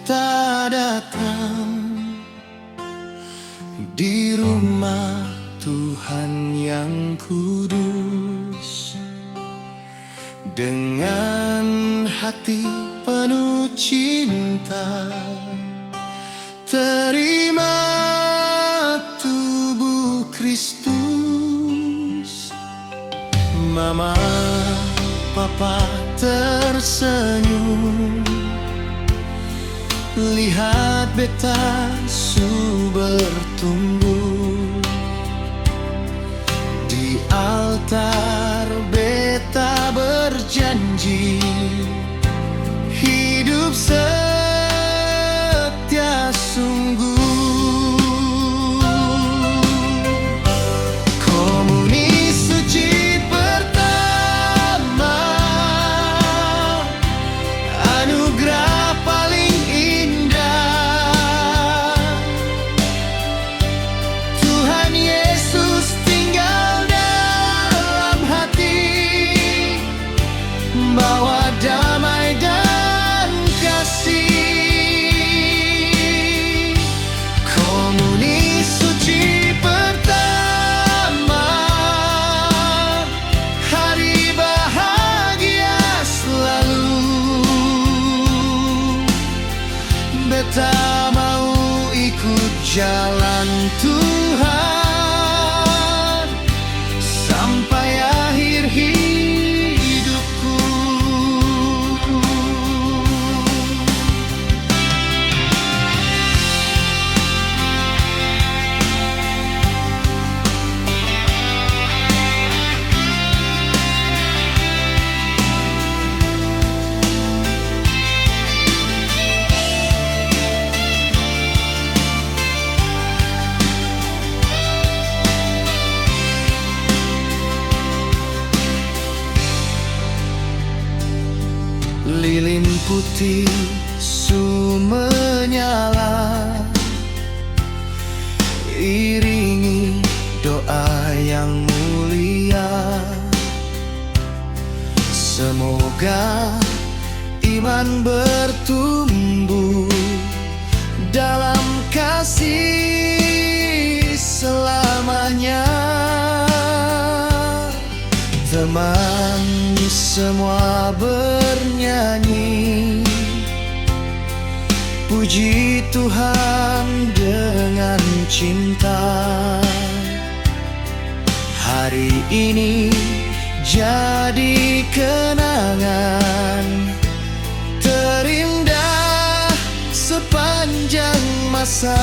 kita datang di rumah Tuhan yang kudus, dengan hati penuh cinta. Terima tubuh Kristus. Mama, Papa tersenyum, lihat beta su bertumbuh. Di altar beta berjanji hidup setia sungguh. Komuni suci pertama, anugerah paling indah. Tuhan Yesus tinggal dalam hati, bawa damai dan kasih. Komuni suci pertama, hari bahagia selalu. Beta mau ikut jalan Tuhan sampai akhir hidupku. Lilin putih su menyala, iringi doa yang mulia. Semoga iman bertumbuh dalam kasih selamanya. Teman semua bernyanyi, puji Tuhan dengan cinta. Hari ini jadi kenangan terindah sepanjang masa.